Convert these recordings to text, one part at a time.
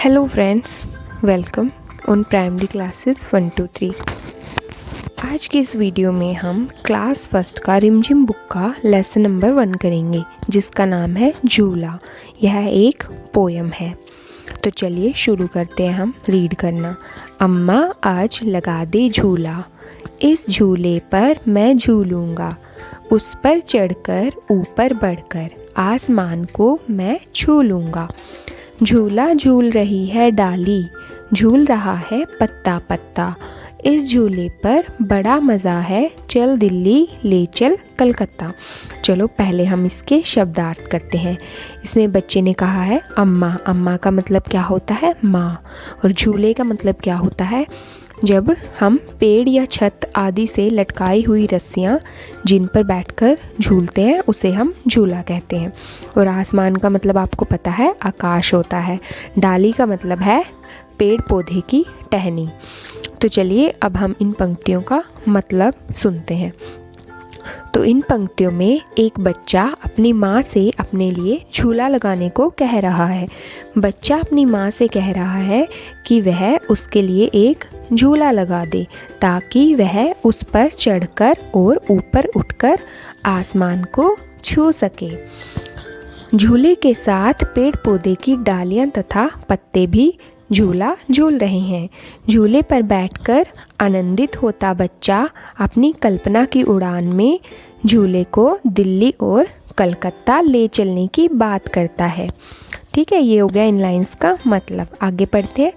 Hello friends, welcome on primary classes 1 to 3। आज की इस वीडियो में हम क्लास फर्स्ट का रिमझिम बुक का लेसन नंबर 1 करेंगे, जिसका नाम है झूला। यह एक पोयम है। तो चलिए शुरू करते हैं हम रीड करना। अम्मा आज लगा दे झूला, इस झूले पर मैं झूलूंगा, उस पर चढ़कर ऊपर बढ़कर आसमान को मैं छू लूँगा। झूला झूल रही है डाली, झूल रहा है पत्ता पत्ता, इस झूले पर बड़ा मज़ा है, चल दिल्ली ले चल कलकत्ता। चलो पहले हम इसके शब्दार्थ करते हैं। इसमें बच्चे ने कहा है अम्मा। अम्मा का मतलब क्या होता है? माँ। और झूले का मतलब क्या होता है? जब हम पेड़ या छत आदि से लटकाई हुई रस्सियाँ जिन पर बैठकर झूलते हैं उसे हम झूला कहते हैं। और आसमान का मतलब आपको पता है आकाश होता है। डाली का मतलब है पेड़ पौधे की टहनी। तो चलिए अब हम इन पंक्तियों का मतलब सुनते हैं। तो इन पंक्तियों में एक बच्चा अपनी माँ से अपने लिए झूला लगाने को कह रहा है। बच्चा अपनी माँ से कह रहा है कि वह उसके लिए एक झूला लगा दे ताकि वह उस पर चढ़कर और ऊपर उठकर आसमान को छू सके। झूले के साथ पेड़ पौधे की डालियाँ तथा पत्ते भी झूला झूल रहे हैं। झूले पर बैठकर आनंदित होता बच्चा अपनी कल्पना की उड़ान में झूले को दिल्ली और कलकत्ता ले चलने की बात करता है। ठीक है, ये हो गया इन लाइंस का मतलब। आगे पढ़ते हैं।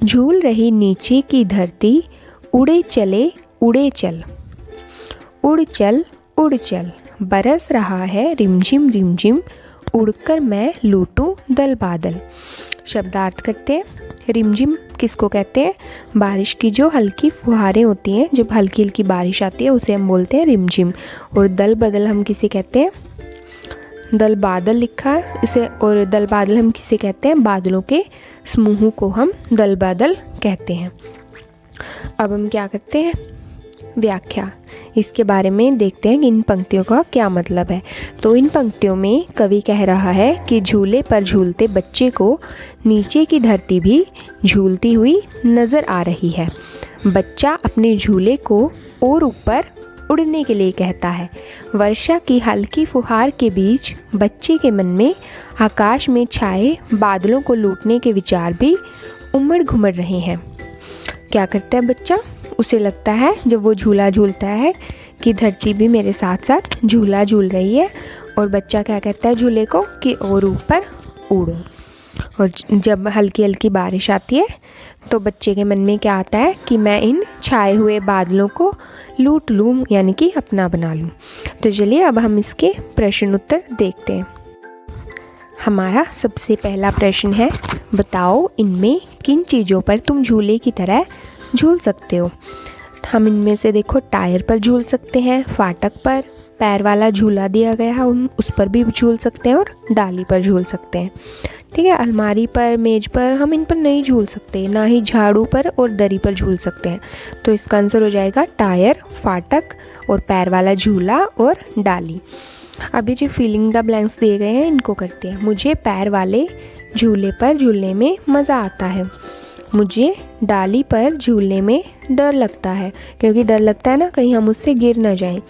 झूल रही नीचे की धरती, उड़े चले उड़े चल, उड़ चल उड़ चल, बरस रहा है रिमझिम रिमझिम, उड़कर मैं लूटूं दल बादल। शब्दार्थ करते हैं। रिमझिम किसको कहते हैं? बारिश की जो हल्की फुहारें होती हैं, जब हल्की हल्की बारिश आती है उसे हम बोलते हैं रिमझिम। और दल बदल हम किसे कहते हैं? दल बादल लिखा है इसे। और दल बादल हम किसे कहते हैं? बादलों के समूह को हम दल बादल कहते हैं। अब हम क्या करते हैं? व्याख्या। इसके बारे में देखते हैं कि इन पंक्तियों का क्या मतलब है। तो इन पंक्तियों में कवि कह रहा है कि झूले पर झूलते बच्चे को नीचे की धरती भी झूलती हुई नज़र आ रही है। बच्चा अपने झूले को और ऊपर उड़ने के लिए कहता है। वर्षा की हल्की फुहार के बीच बच्चे के मन में आकाश में छाए बादलों को लूटने के विचार भी उमड़ घुमड़ रहे हैं। क्या करता है बच्चा? उसे लगता है जब वो झूला झूलता है कि धरती भी मेरे साथ साथ झूला झूल रही है। और बच्चा क्या कहता है झूले को कि और ऊपर उड़ो। और जब हल्की हल्की बारिश आती है तो बच्चे के मन में क्या आता है कि मैं इन छाए हुए बादलों को लूट लूँ, यानी कि अपना बना लूँ। तो चलिए अब हम इसके प्रश्न उत्तर देखते हैं। हमारा सबसे पहला प्रश्न है, बताओ इनमें किन चीज़ों पर तुम झूले की तरह झूल सकते हो। हम इनमें से देखो टायर पर झूल सकते हैं, फाटक पर पैर वाला झूला दिया गया है हम उस पर भी झूल सकते हैं, और डाली पर झूल सकते हैं। ठीक है, अलमारी पर मेज पर हम इन पर नहीं झूल सकते, ना ही झाड़ू पर और दरी पर झूल सकते हैं। तो इसका आंसर हो जाएगा टायर, फाटक और पैर वाला झूला और डाली। अभी जो फीलिंग द ब्लैंक्स दिए गए हैं इनको करते हैं। मुझे पैर वाले झूले पर झूलने में मज़ा आता है। मुझे डाली पर झूलने में डर लगता है, क्योंकि डर लगता है ना कहीं हम उससे गिर ना जाएं।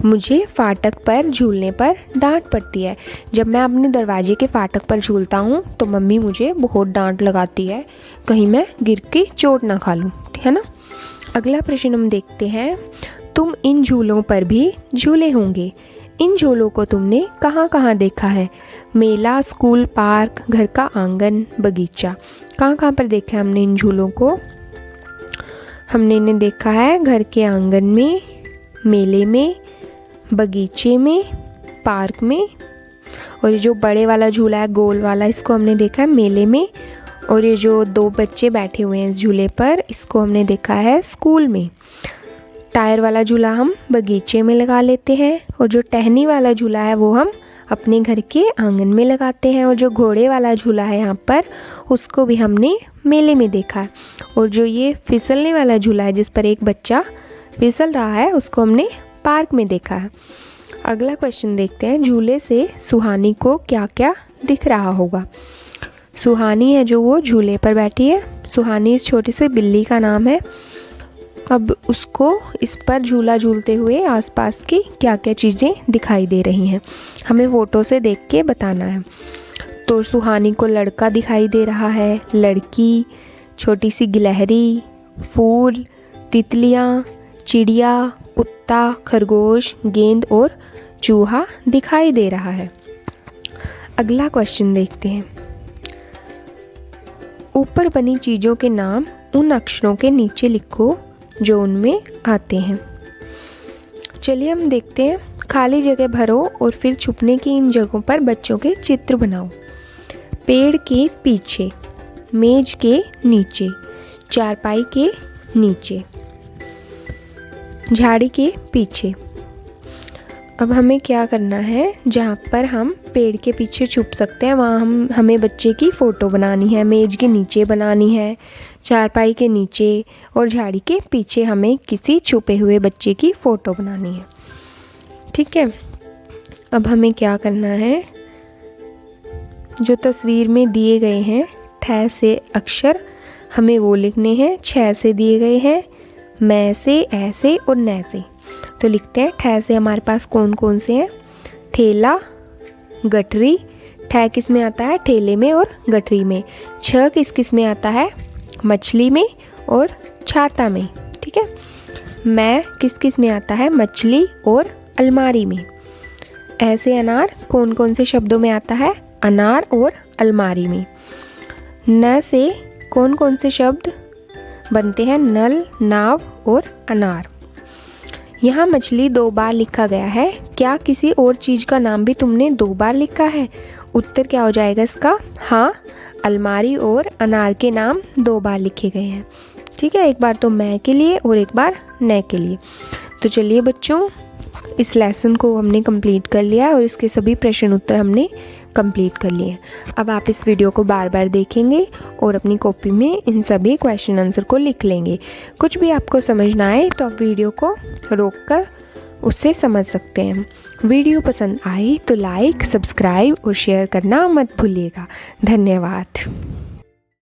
मुझे फाटक पर झूलने पर डांट पड़ती है। जब मैं अपने दरवाजे के फाटक पर झूलता हूँ तो मम्मी मुझे बहुत डांट लगाती है, कहीं मैं गिर के चोट ना खा लूँ, है ना। अगला प्रश्न हम देखते हैं। तुम इन झूलों पर भी झूले होंगे। इन झूलों को तुमने कहाँ कहाँ देखा है? मेला, स्कूल, पार्क, घर का आंगन, बगीचा। कहाँ कहाँ पर देखा है हमने इन झूलों को? हमने इन्हें देखा है घर के आंगन में, मेले में, बगीचे में, पार्क में। और ये जो बड़े वाला झूला है गोल वाला, इसको हमने देखा है मेले में। और ये जो दो बच्चे बैठे हुए हैं इस झूले पर, इसको हमने देखा है स्कूल में। टायर वाला झूला हम बगीचे में लगा लेते हैं, और जो टहनी वाला झूला है वो हम अपने घर के आंगन में लगाते हैं। और जो घोड़े वाला झूला है यहाँ पर, उसको भी हमने मेले में देखा है। और जो ये फिसलने वाला झूला है जिस पर एक बच्चा फिसल रहा है, उसको हमने पार्क में देखा है। अगला क्वेश्चन देखते हैं। झूले से सुहानी को क्या क्या दिख रहा होगा? सुहानी है जो वो झूले पर बैठी है। सुहानी इस छोटी सी बिल्ली का नाम है। अब उसको इस पर झूला झूलते हुए आसपास की क्या क्या चीज़ें दिखाई दे रही हैं, हमें फ़ोटो से देख के बताना है। तो सुहानी को लड़का दिखाई दे रहा है, लड़की, छोटी सी गिलहरी, फूल, तितलियाँ, चिड़िया, कुत्ता, खरगोश, गेंद और चूहा दिखाई दे रहा है। अगला क्वेश्चन देखते हैं। ऊपर बनी चीज़ों के नाम उन अक्षरों के नीचे लिखो जो उनमें आते हैं। चलिए हम देखते हैं। खाली जगह भरो और फिर छुपने की इन जगहों पर बच्चों के चित्र बनाओ। पेड़ के पीछे, मेज के नीचे, चारपाई के नीचे, झाड़ी के पीछे। अब हमें क्या करना है, जहाँ पर हम पेड़ के पीछे छुप सकते हैं वहाँ हमें बच्चे की फ़ोटो बनानी है। मेज के नीचे बनानी है, चारपाई के नीचे और झाड़ी के पीछे हमें किसी छुपे हुए बच्चे की फ़ोटो बनानी है। ठीक है। अब हमें क्या करना है, जो तस्वीर में दिए गए हैं ठ से अक्षर हमें वो लिखने हैं। छ से दिए गए हैं, मैं से, ऐ से और न से। तो लिखते हैं। ठ से हमारे पास कौन कौन से हैं, ठेला, गठरी। ठ किस में आता है, ठेले में और गठरी में। छ किस में आता है, मछली में और छाता में। ठीक है। मैं किस में आता है, मछली और अलमारी में। ऐसे अनार कौन कौन से शब्दों में आता है, अनार और अलमारी में। न से कौन कौन से शब्द बनते हैं, नल, नाव और अनार। यहाँ मछली 2 बार लिखा गया है। क्या किसी और चीज़ का नाम भी तुमने 2 बार लिखा है? उत्तर क्या हो जाएगा इसका, हाँ, अलमारी और अनार के नाम 2 बार लिखे गए हैं। ठीक है, एक बार तो मैं के लिए और एक बार न के लिए। तो चलिए बच्चों, इस लेसन को हमने कंप्लीट कर लिया और इसके सभी प्रश्न उत्तर हमने कंप्लीट कर लिए। अब आप इस वीडियो को बार बार देखेंगे और अपनी कॉपी में इन सभी क्वेश्चन आंसर को लिख लेंगे। कुछ भी आपको समझ ना आए तो आप वीडियो को रोककर उससे समझ सकते हैं। वीडियो पसंद आई तो लाइक, सब्सक्राइब और शेयर करना मत भूलिएगा। धन्यवाद।